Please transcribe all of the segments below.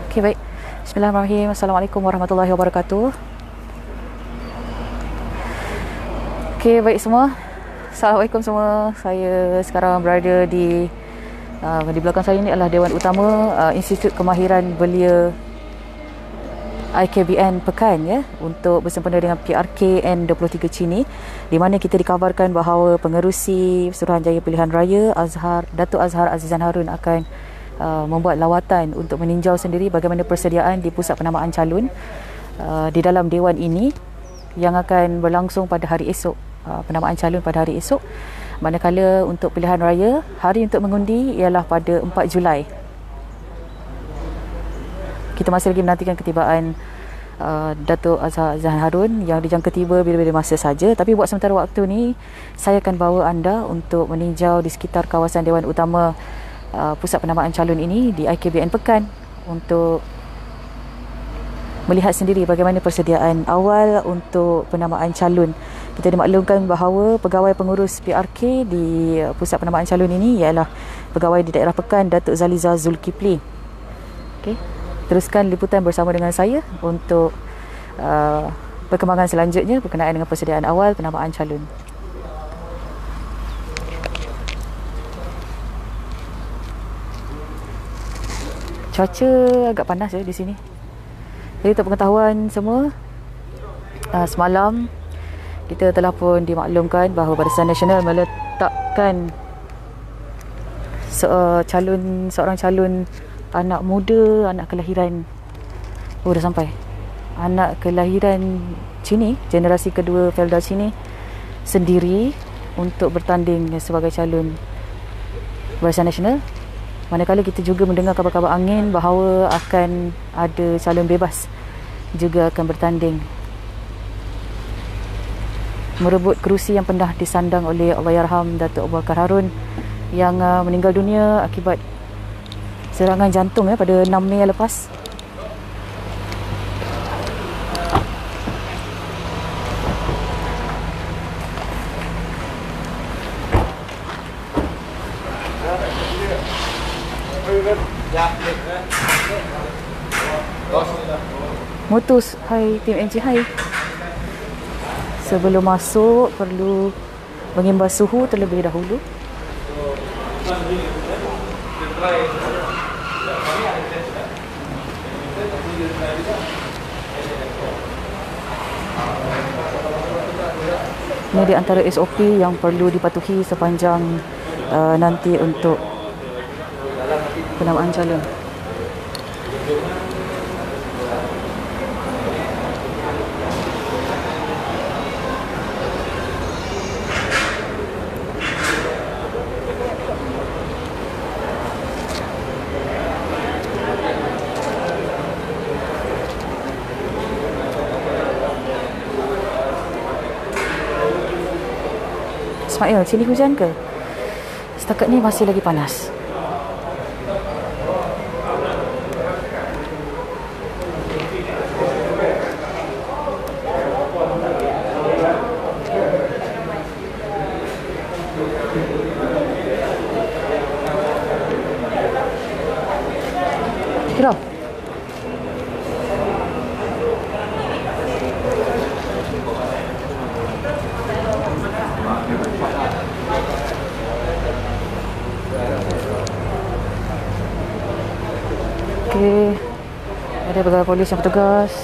Okey, baik. Bismillahirrahmanirrahim. Assalamualaikum warahmatullahi wabarakatuh. Okey, baik semua. Assalamualaikum semua. Saya sekarang berada di belakang saya ni adalah Dewan Utama Institut Kemahiran Belia IKBN Pekan, ya, untuk bersempena dengan PRK N23 Cini, di mana kita dikabarkan bahawa pengerusi Suruhanjaya Pilihan Raya Datuk Azhar Azizan Harun akan membuat lawatan untuk meninjau sendiri bagaimana persediaan di pusat penamaan calon di dalam dewan ini yang akan berlangsung pada hari esok, penamaan calon pada hari esok. Manakala untuk pilihan raya, hari untuk mengundi ialah pada 4 Julai. Kita masih lagi menantikan ketibaan Datuk Azhar Azizan Harun yang dijangka tiba bila-bila masa saja. Tapi buat sementara waktu ni, saya akan bawa anda untuk meninjau di sekitar kawasan Dewan Utama pusat penamaan calon ini di IKBN Pekan untuk melihat sendiri bagaimana persediaan awal untuk penamaan calon. Kita dimaklumkan bahawa pegawai pengurus PRK di pusat penamaan calon ini ialah pegawai di daerah Pekan, Datuk Zaliza Zulkifli. Okey, teruskan liputan bersama dengan saya untuk perkembangan selanjutnya berkenaan dengan persediaan awal penamaan calon. Cuaca agak panas di sini. Jadi untuk pengetahuan semua, semalam kita telah pun dimaklumkan bahawa Barisan Nasional meletakkan seorang calon anak muda, anak kelahiran dah sampai, anak kelahiran Cini, generasi kedua Felda Cini, sendiri untuk bertanding sebagai calon Barisan Nasional. Manakala kita juga mendengar kabar-kabar angin bahawa akan ada calon bebas juga akan bertanding merebut kerusi yang pernah disandang oleh Allahyarham Datuk Abu Bakar Harun yang meninggal dunia akibat serangan jantung pada 6 Mei lepas. Mutus, hai tim NG, hai. Sebelum masuk perlu mengimbas suhu terlebih dahulu. Ini di antara SOP yang perlu dipatuhi sepanjang nanti untuk penamaan calon. Ismail, sini hujan ke? Setakat ni masih lagi panas. Kira. Okey, ada pegawai polis yang bertugas.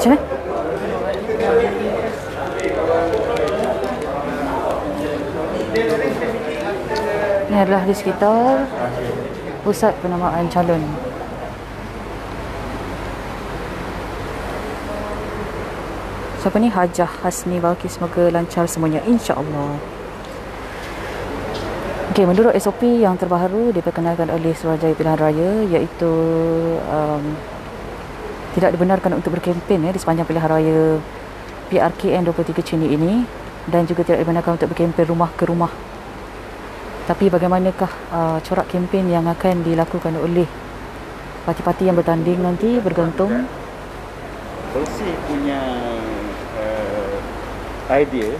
Macam mana? Ini adalah di sekitar pusat penamaan calon. Siapa ni? Hajah Hasni Balkis. Semoga lancar semuanya, insya-Allah. Okey, menurut SOP yang terbaru diperkenalkan oleh Suruhanjaya Pilihan Raya, iaitu tidak dibenarkan untuk berkempen di sepanjang pilihan raya PRKN 23 Cini ini, dan juga tidak dibenarkan untuk berkempen rumah ke rumah. Tapi bagaimanakah corak kempen yang akan dilakukan oleh parti-parti yang bertanding nanti bergantung. Polisi punya idea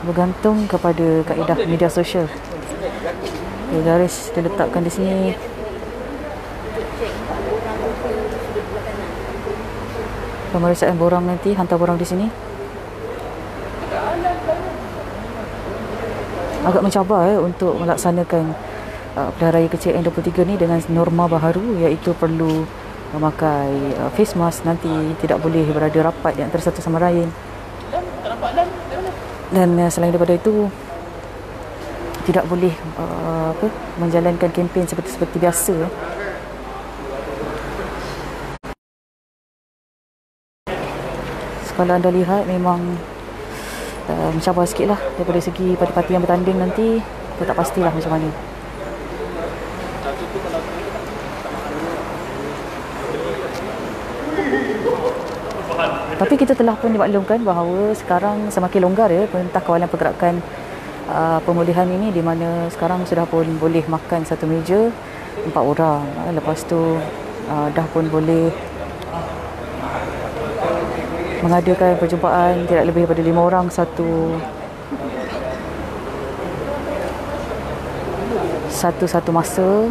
Bergantung kepada kaedah media sosial. Garis diletakkan di sini. Pemeriksaan borang nanti, hantar borang di sini. Agak mencabar untuk melaksanakan pilihan raya kecil N23 ni dengan norma baharu, iaitu perlu memakai face mask, nanti tidak boleh berada rapat di antara satu sama lain. Dan selain daripada itu, tidak boleh menjalankan kempen seperti biasa. Kalau anda lihat, memang mencabar sikit lah daripada segi parti-parti yang bertanding nanti. Kita tak pastilah macam mana. Tapi kita telah pun dimaklumkan bahawa sekarang semakin longgar Perintah Kawalan Pergerakan Pemulihan ini, di mana sekarang sudah pun boleh makan satu meja 4 orang. Lepas tu dah pun boleh mengadakan perjumpaan tidak lebih daripada 5 orang satu masa.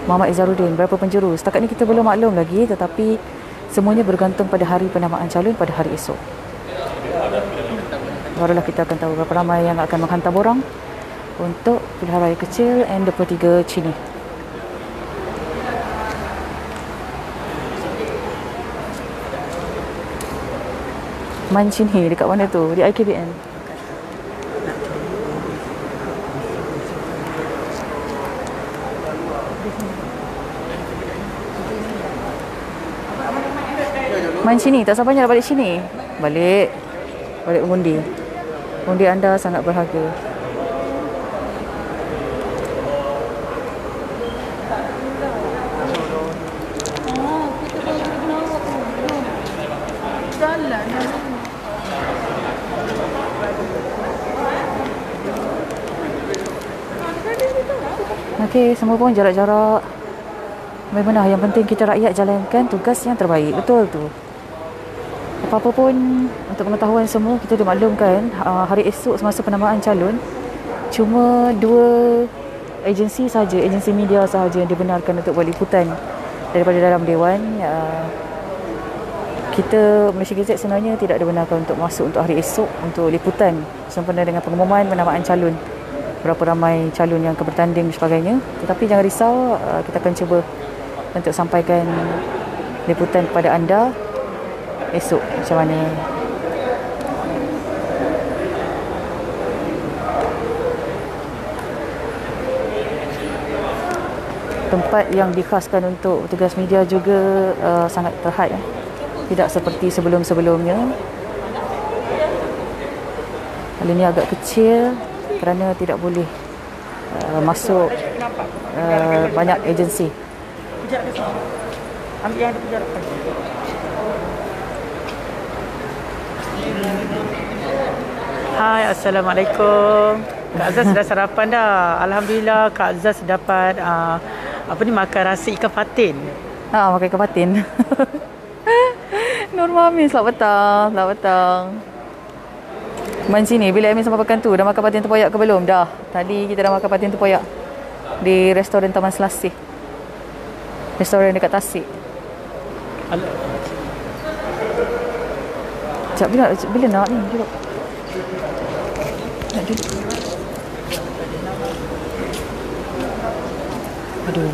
Muhammad Izzaruddin, berapa penjuru? Setakat ni kita belum maklum lagi, tetapi semuanya bergantung pada hari penamaan calon pada hari esok. Barulah kita akan tahu berapa ramai yang akan menghantar borang untuk pilihan raya kecil N23 Cini. Man Cini dekat mana tu? Di IKBN. Man sini, tak sabarnya nak balik sini. Balik mengundi. Undi anda sangat berharga. Okey, semua pun jarak-jarak. Benar, yang penting kita rakyat jalankan tugas yang terbaik. Betul tu. Apa-apa pun, untuk pengetahuan semua, kita dimaklumkan hari esok semasa penamaan calon, cuma 2 agensi sahaja, agensi media sahaja yang dibenarkan untuk buat liputan daripada dalam Dewan. Kita, Malaysia Gazette sebenarnya tidak dibenarkan untuk masuk untuk hari esok untuk liputan sempena dengan pengumuman penamaan calon, berapa ramai calon yang akan bertanding dan sebagainya. Tetapi jangan risau, kita akan cuba untuk sampaikan liputan kepada anda esok macam mana. Tempat yang dikhaskan untuk petugas media juga sangat terhad, tidak seperti sebelum-sebelumnya. Kali ini agak kecil kerana tidak boleh masuk banyak agensi. Ambil yang ada pejabat. Hai, Assalamualaikum. Kak Azaz sudah sarapan dah. Alhamdulillah Kak Azaz dapat makan nasi ikan patin. Makan ikan patin. Norma Amin, selamat petang. Selamat petang. Man sini, bila Amin sampai pekan tu, dah makan patin tempoyak ke belum? Dah. Tadi kita dah makan patin tempoyak di restoran Taman Selasih. Restoran dekat Tasik. Sekejap, bila nak ni? Duduk. Nak duduk. Aduh.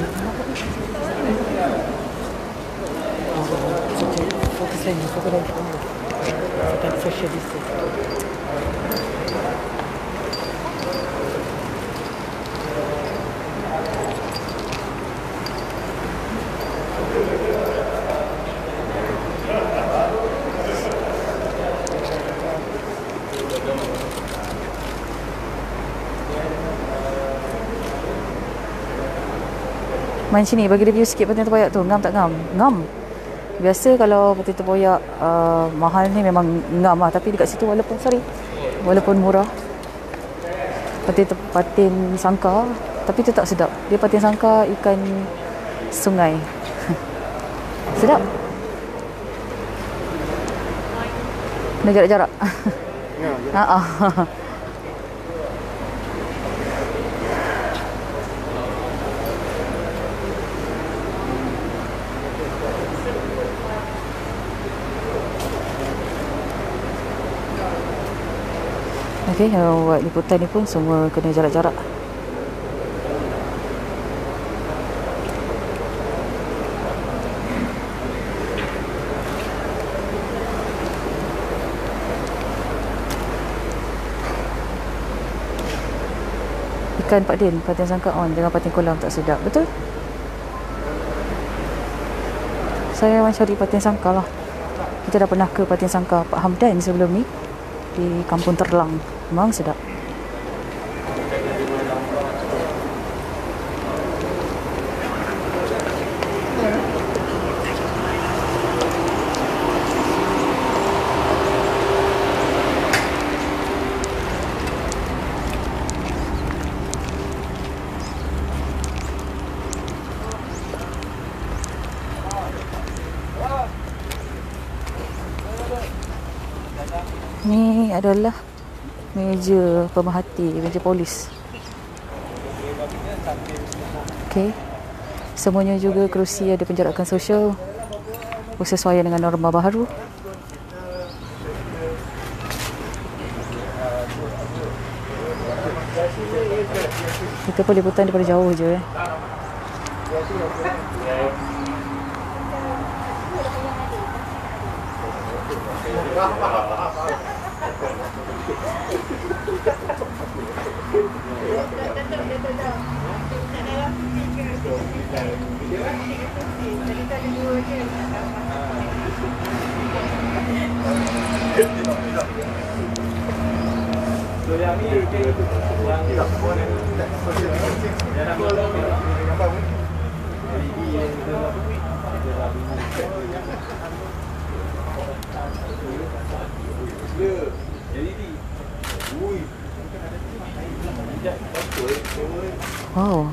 Fokus lagi. Sekarang social distance. Main sini, bagi review sikit patin terpoyak tu. Ngam tak ngam? Ngam. Biasa kalau patin terpoyak mahal ni memang ngam lah. Tapi dekat situ walaupun murah, patin sangka, tapi tu tak sedap. Dia patin sangka ikan sungai. Sedap. Kena jarak-jarak. Ya. Okey, buat liputan ni pun semua kena jarak-jarak. Ikan Pak Din, patin sangka on, jangan patin kolam, tak sedap. Betul? Saya memang cari patin sangka lah. Kita dah pernah ke patin sangka Pak Hamdan sebelum ni di Kampung Terlang. Memang sedap. Ni adalah meja pemerhati, meja polis. Okey. Semuanya juga kerusi ada penjarakan sosial bersesuaian dengan norma baharu. Kita pun liputan daripada jauh je. Wow.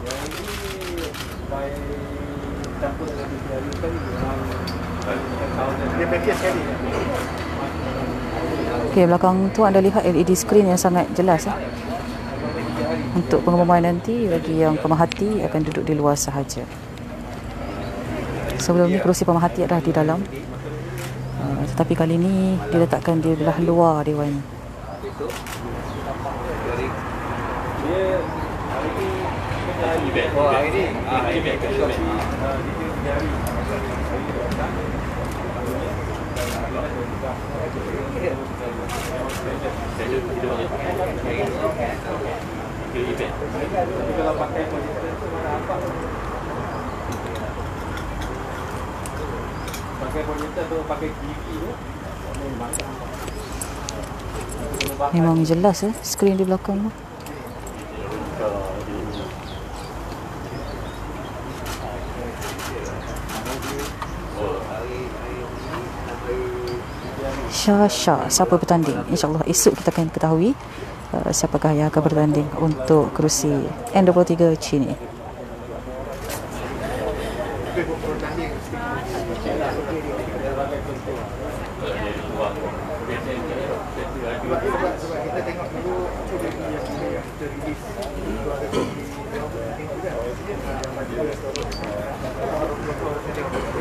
Okey, belakang tu anda lihat LED screen yang sangat jelas. Untuk pengumuman nanti, bagi yang pemerhati akan duduk di luar sahaja. Sebelum ni kerusi pemerhati adalah di dalam. Tetapi kali ni diletakkan di belah luar Dewan. Memang jelas skrin di belakang tu. Syah, siapa bertanding? InsyaAllah esok kita akan ketahui siapakah yang akan bertanding untuk kerusi N23 Chini.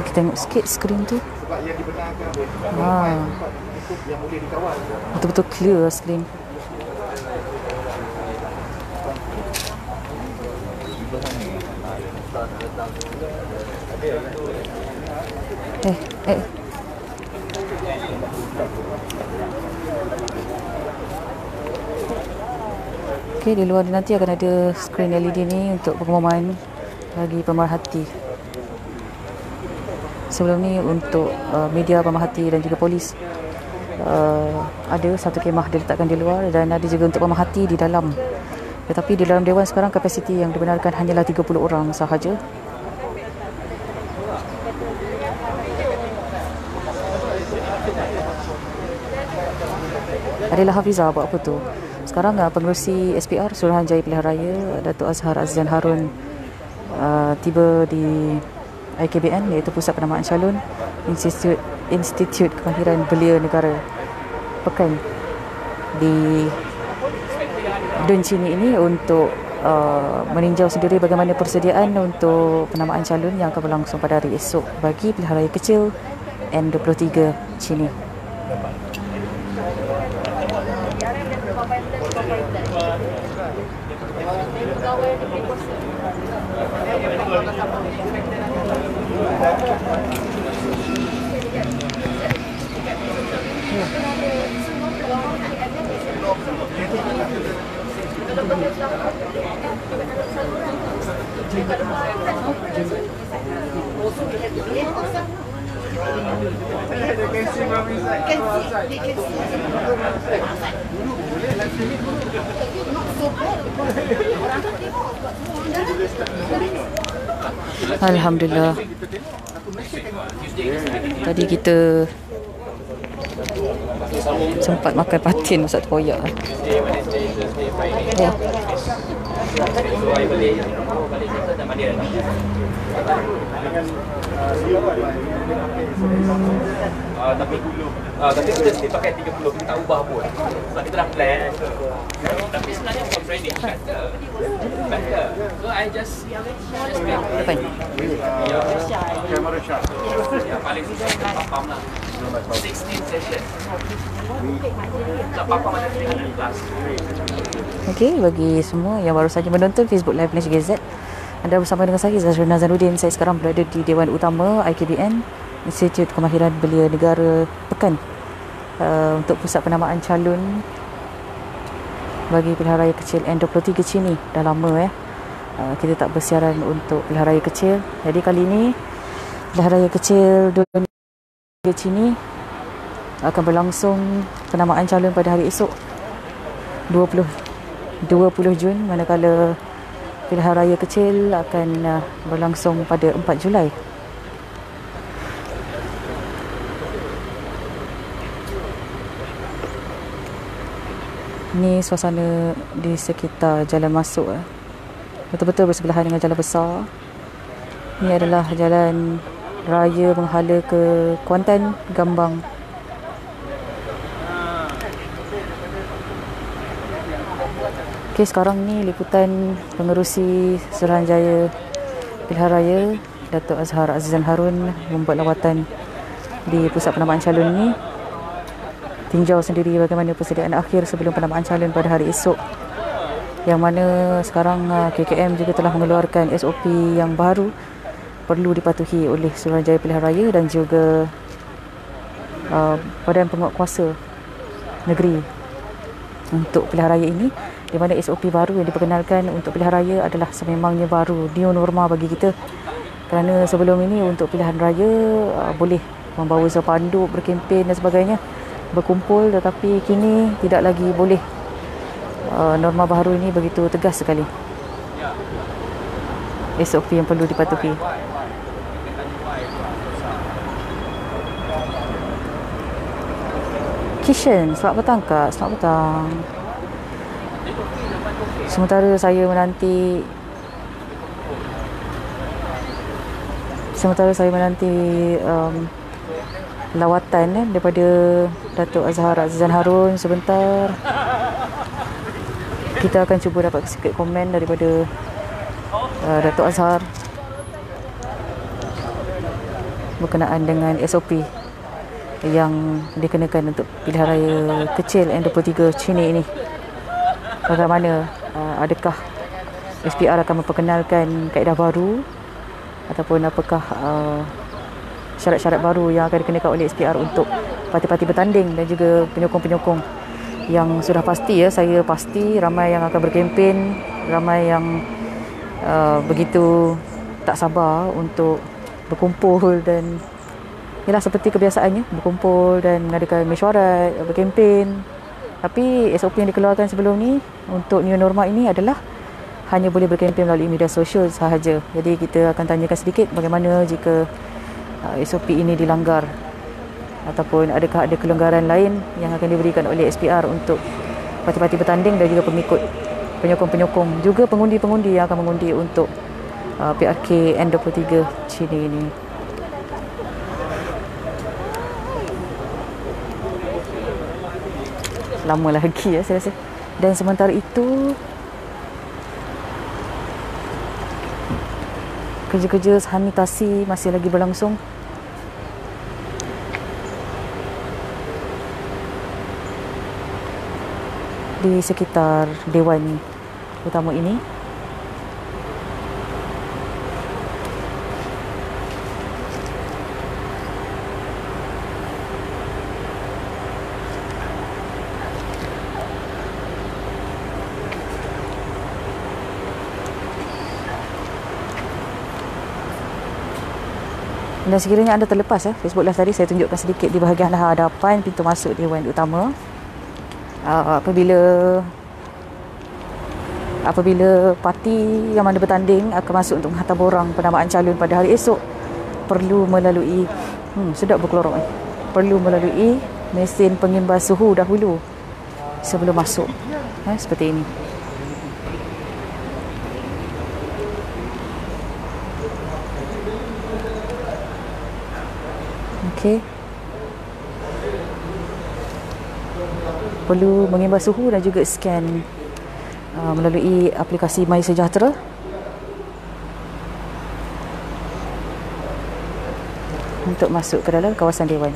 Kita tengok sikit skrin tu. Betul-betul clear skrin. Okey, di luar nanti akan ada skrin LED ni untuk pengumuman bagi pemerhati. Sebelum ni untuk media pemerhati dan juga polis, ada satu kemah diletakkan di luar dan ada juga untuk pemerhati di dalam. Tetapi di dalam Dewan sekarang kapasiti yang dibenarkan hanyalah 30 orang sahaja. Adilah Hafizah buat apa tu. Sekarang pengerusi SPR Suruhanjaya Pilihan Raya Datuk Azhar Azizan Harun tiba di IKBN, iaitu Pusat Penamaan Calon Institut Kemahiran Belia Negara Pekan di Dun Chini ini untuk meninjau sendiri bagaimana persediaan untuk penamaan calon yang akan berlangsung pada hari esok bagi pilihan raya kecil N23 Chini. Alhamdulillah. Tadi kita sempat makan patin Ustaz Koyak. Ya. Tapi kita pakai 30, kita tak ubah pun. Sebab kita dah plan. Tapi sebenarnya for training better. So I just Depan. Camera shot. yang paling susah kita papam lah. 16 session. Tak papam ada 3 kelas. Okey, bagi semua yang baru saja menonton Facebook Live Malaysia GZ, anda bersama dengan saya Zazrul Nazaruddin. Saya sekarang berada di Dewan Utama IKBN, Institut Kemahiran Belia Negara Pekan, untuk pusat penamaan calon bagi pilihan raya kecil N23 Chini. Dah lama kita tak bersiaran untuk pilihan raya kecil. Jadi kali ini pilihan raya kecil N23 Chini akan berlangsung penamaan calon pada hari esok 20 Jun, manakala pilihan raya kecil akan berlangsung pada 4 Julai. Ini suasana di sekitar jalan masuk, betul-betul bersebelahan dengan jalan besar. Ini adalah jalan raya menghala ke Kuantan, Gambang. Okey, sekarang ni liputan pengerusi Suruhanjaya Pilihan Raya Datuk Azhar Azizan Harun membuat lawatan di pusat penamaan calon ni, tinjau sendiri bagaimana persediaan akhir sebelum penamaan calon pada hari esok, yang mana sekarang KKM juga telah mengeluarkan SOP yang baru perlu dipatuhi oleh Suruhanjaya Pilihan Raya dan juga Badan Penguatkuasa Negeri untuk pilihan raya ini, di mana SOP baru yang diperkenalkan untuk pilihan raya adalah sememangnya baru, new norma bagi kita. Kerana sebelum ini untuk pilihan raya boleh membawa spanduk, berkempen dan sebagainya, berkumpul, tetapi kini tidak lagi boleh. Norma baru ini begitu tegas sekali. SOP yang perlu dipatuhi. Kishan, selamat petang Kak. Selamat petang. Sementara saya menanti lawatan daripada Datuk Azhar Azizan Harun sebentar, kita akan cuba dapat sikit komen daripada Datuk Azhar berkenaan dengan SOP yang dikenakan untuk pilihan raya kecil N23 Chini ini. Bagaimana, adakah SPR akan memperkenalkan kaedah baru ataupun apakah syarat-syarat baru yang akan dikenakan oleh SPR untuk parti-parti bertanding dan juga penyokong-penyokong yang sudah pasti, saya pasti ramai yang akan berkempen, ramai yang begitu tak sabar untuk berkumpul dan ialah seperti kebiasaannya, berkumpul dan mengadakan mesyuarat, berkempen. Tapi SOP yang dikeluarkan sebelum ni untuk new norma ini adalah hanya boleh berkempen melalui media sosial sahaja. Jadi kita akan tanyakan sedikit bagaimana jika SOP ini dilanggar. ataupun adakah ada kelonggaran lain yang akan diberikan oleh SPR untuk parti-parti bertanding dan juga pengikut, penyokong-penyokong, juga pengundi-pengundi yang akan mengundi untuk PRK N23 Chini ini. Lama lagi ya saya rasa. Dan sementara itu kerja-kerja sanitasi masih lagi berlangsung. Di sekitar Dewan Utama ini. Dan sekiranya anda terlepas Facebook Live tadi, saya tunjukkan sedikit di bahagian hadapan pintu masuk Dewan Utama. Apabila parti yang mana bertanding akan masuk untuk menghantar borang penamaan calon pada hari esok, perlu melalui sedap berkelorok perlu melalui mesin pengimbas suhu dahulu sebelum masuk. Seperti ini. Okey. Perlu mengimbas suhu dan juga scan melalui aplikasi My Sejahtera. Untuk masuk ke dalam kawasan Dewan.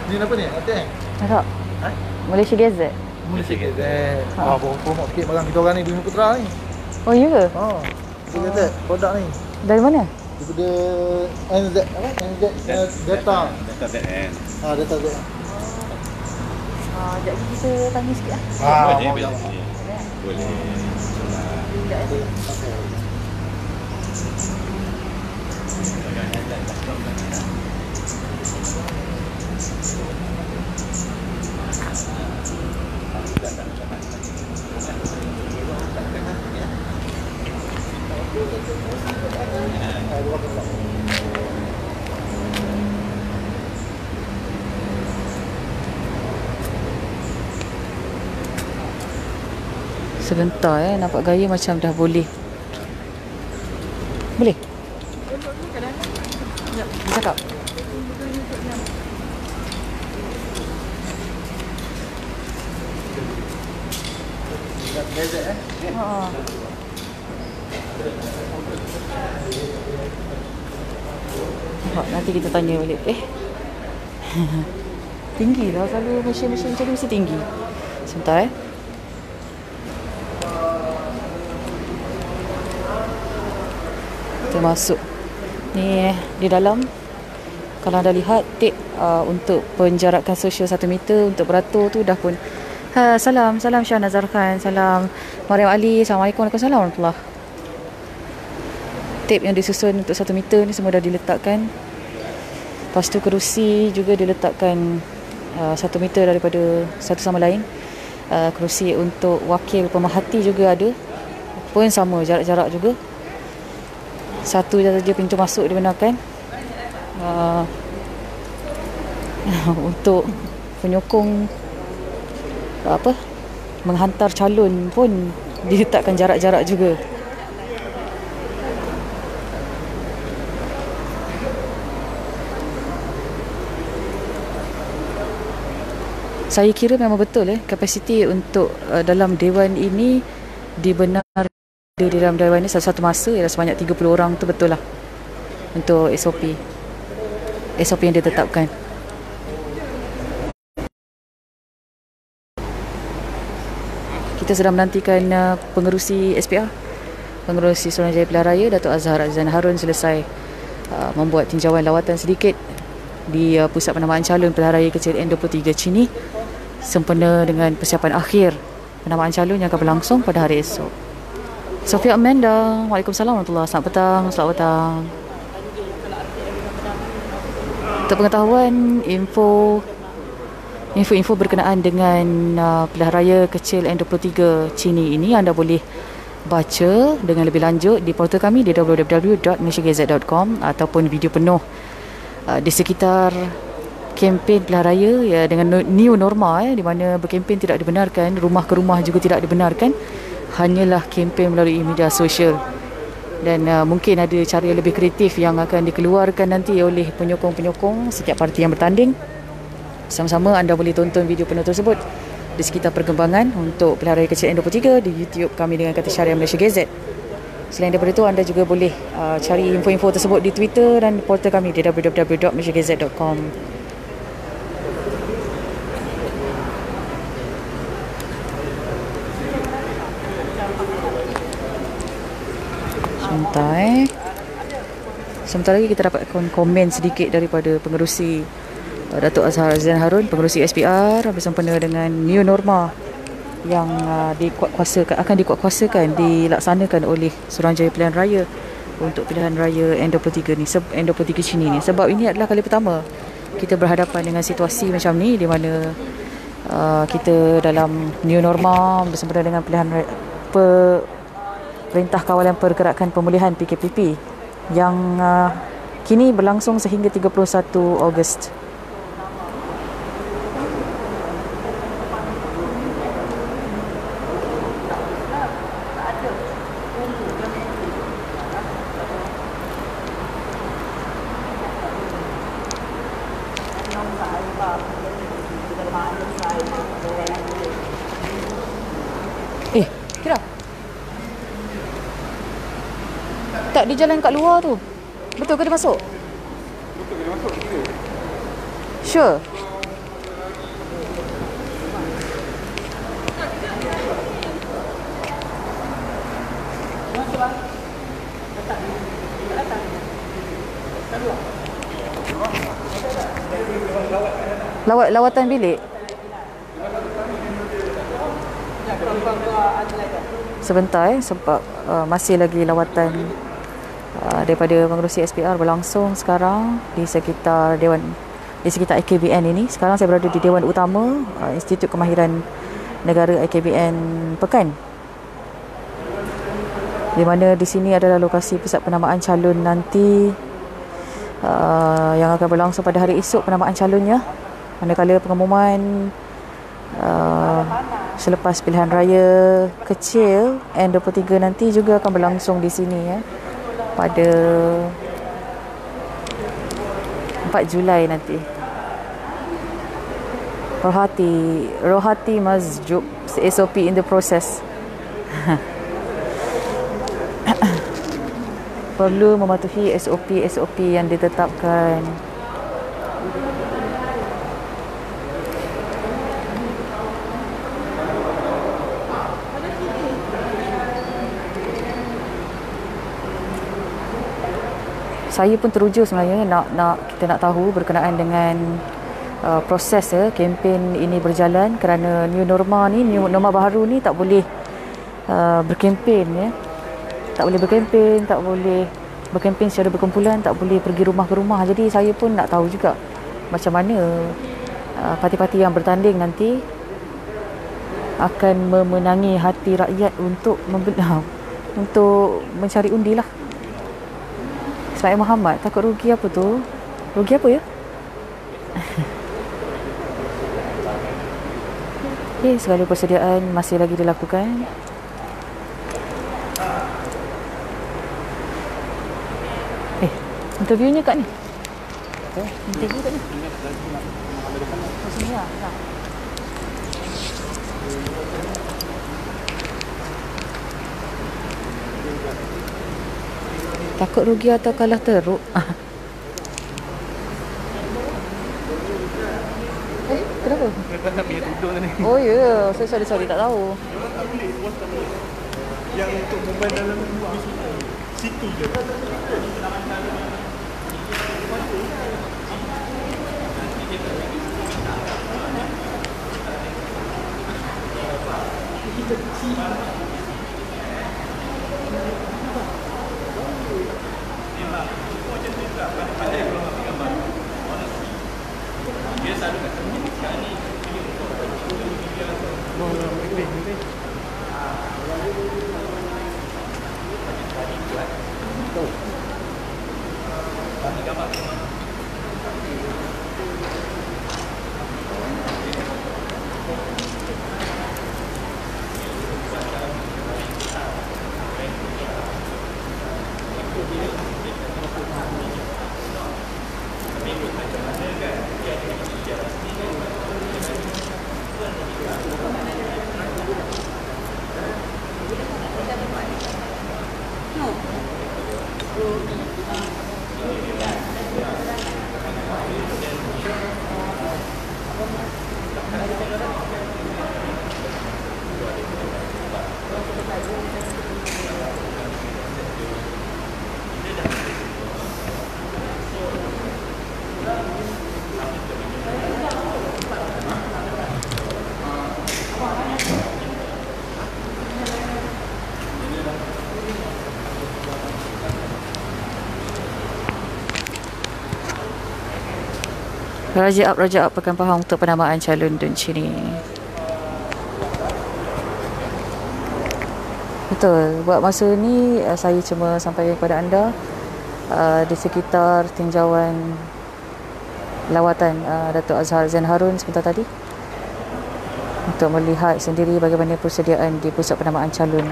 Ni apa ni? Ateng? Tak. Malaysia Gazette. Malaysia Gazette. Promote sikit barang kita orang ni Bumi Putra ni. Oh, ya ke? Malaysia Gazette produk ni. Dari mana? Daripada NZ apa? NZ Data. Data ZN. Data ZN. Sekejap lagi kita tanya sikit boleh. Boleh. Sebentar nampak gaya macam dah boleh. Boleh? Dia cakap. Nanti kita tanya balik. Tinggi lah, selalu mesin-mesin macam ni mesti tinggi. Sebentar kita masuk ni di dalam. Kalau anda lihat tip untuk penjarakan sosial 1 meter untuk beratur tu dah pun. Salam Syah Nazar Khan, salam Mariam Ali, Assalamualaikum, Waalaikumsalam warahmatullahi. Tip yang disusun untuk 1 meter ni semua dah diletakkan. Lepas tu kerusi juga diletakkan 1 meter daripada satu sama lain. Kerusi untuk wakil pemerhati juga ada, pun sama jarak-jarak juga. Satu saja pintu masuk dibenarkan. Untuk penyokong menghantar calon pun diletakkan jarak-jarak juga. Saya kira memang betul kapasiti untuk dalam dewan ini dibenarkan di dalam dewan ini satu-satu masa ialah sebanyak 30 orang tu, betul lah untuk SOP yang ditetapkan. Kita sedang menantikan pengerusi SPR, pengerusi Suruhanjaya Pilihan Raya Datuk Azhar Azizan Harun selesai membuat tinjauan lawatan sedikit di pusat penamaan calon pilihan raya kecil N23 Chini, sempena dengan persiapan akhir penamaan calon yang akan berlangsung pada hari esok. Sofia Amanda, Waalaikumsalam warahmatullahi. Selamat petang, selamat petang. Untuk pengetahuan, info info-info berkenaan dengan pilihan raya kecil N23 Cini ini anda boleh baca dengan lebih lanjut di portal kami di www.malaysiagazette.com ataupun video penuh di sekitar kempen pilihan raya ya, dengan new norma di mana berkempen tidak dibenarkan, rumah ke rumah juga tidak dibenarkan, hanyalah kempen melalui media sosial. Dan mungkin ada cara yang lebih kreatif yang akan dikeluarkan nanti oleh penyokong-penyokong setiap parti yang bertanding. Sama-sama anda boleh tonton video penuh tersebut di sekitar perkembangan untuk pilihan raya kecil N23 di YouTube kami dengan kata Syariah Malaysia Gazette. Selain daripada itu, anda juga boleh cari info-info tersebut di Twitter dan portal kami di www.malaysiagazette.com. Sebentar lagi kita dapatkan komen sedikit daripada pengerusi Datuk Azhar Azizan Harun, pengerusi SPR, bersempena dengan new norma yang akan dikuatkuasakan dilaksanakan oleh Suruhanjaya Pilihan Raya untuk pilihan raya N23 ni, N23 Cini ni. Sebab ini adalah kali pertama kita berhadapan dengan situasi macam ni di mana kita dalam new norma bersempena dengan pilihan raya, Perintah Kawalan Pergerakan Pemulihan PKPP yang kini berlangsung sehingga 31 Ogos. Kira tak di jalan kat luar tu. Betul ke dia masuk? Betul ke dia masuk? Sure. Lawatan bilik. Sebentar sebab masih lagi lawatan daripada pengerusi SPR berlangsung sekarang di sekitar IKBN ini. Sekarang saya berada di Dewan Utama Institut Kemahiran Negara IKBN Pekan, di mana di sini adalah lokasi pusat penamaan calon nanti yang akan berlangsung pada hari esok, penamaan calonnya, manakala pengumuman selepas pilihan raya kecil N23 nanti juga akan berlangsung di sini ya, pada 4 Julai nanti. Rohati Mazjub, SOP in the process. Perlu mematuhi SOP yang ditetapkan. Saya pun teruja sebenarnya kita nak tahu berkenaan dengan proses kempen ini berjalan, kerana new norma baru ni tak boleh berkempen ya. Tak boleh berkempen secara berkumpulan, tak boleh pergi rumah ke rumah. Jadi saya pun nak tahu juga macam mana parti-parti yang bertanding nanti akan memenangi hati rakyat untuk mencari undi lah. Ismail Muhammad, takut rugi apa tu? Rugi apa ya? Okay, segala persediaan masih lagi dilakukan. Interviewnya kat ni. Interview kat ni. Oh, sini lah. Takut rugi atau kalah teruk? Kenapa? Oh ya, sorry tak tahu. Yang untuk mobile dalam situ je. Dia selalu kata sekarang ni Raja Up Pekan Pahang untuk penamaan calon Dun Chini. Betul, buat masa ni saya cuma sampaikan kepada anda di sekitar tinjauan lawatan Datuk Azhar Zain Harun sebentar tadi untuk melihat sendiri bagaimana persediaan di pusat penamaan calon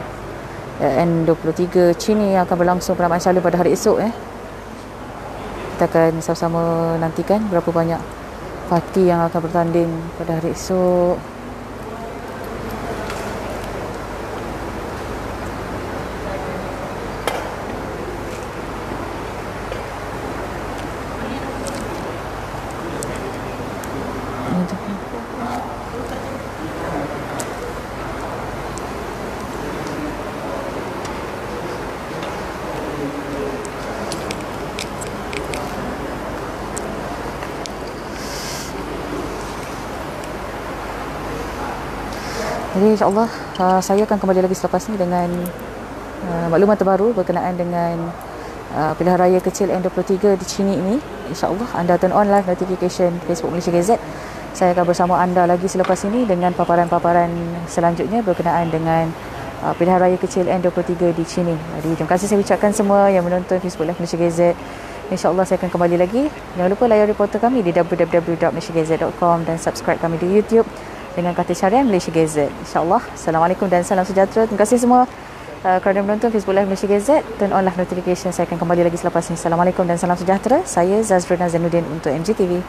N23 Chini yang akan berlangsung penamaan calon pada hari esok. Kita akan sama-sama nantikan berapa banyak parti yang akan bertanding pada hari esok. Jadi insyaAllah saya akan kembali lagi selepas ni dengan maklumat terbaru berkenaan dengan pilihan raya kecil N23 di Chini ini. InsyaAllah anda turn on live notification Facebook Malaysia Gazette. Saya akan bersama anda lagi selepas ini dengan paparan-paparan selanjutnya berkenaan dengan pilihan raya kecil N23 di Chini. Jadi terima kasih saya ucapkan semua yang menonton Facebook Live Malaysia Gazette. InsyaAllah saya akan kembali lagi. Jangan lupa layar reporter kami di www.malaysiagazette.com dan subscribe kami di YouTube dengan kata syariah Malaysia Gazette. InsyaAllah. Assalamualaikum dan salam sejahtera. Terima kasih semua kerana menonton Facebook Live Malaysia Gazette. Turn on live notification. Saya akan kembali lagi selepas ini. Assalamualaikum dan salam sejahtera. Saya Zazrina Zainuddin untuk MGTV.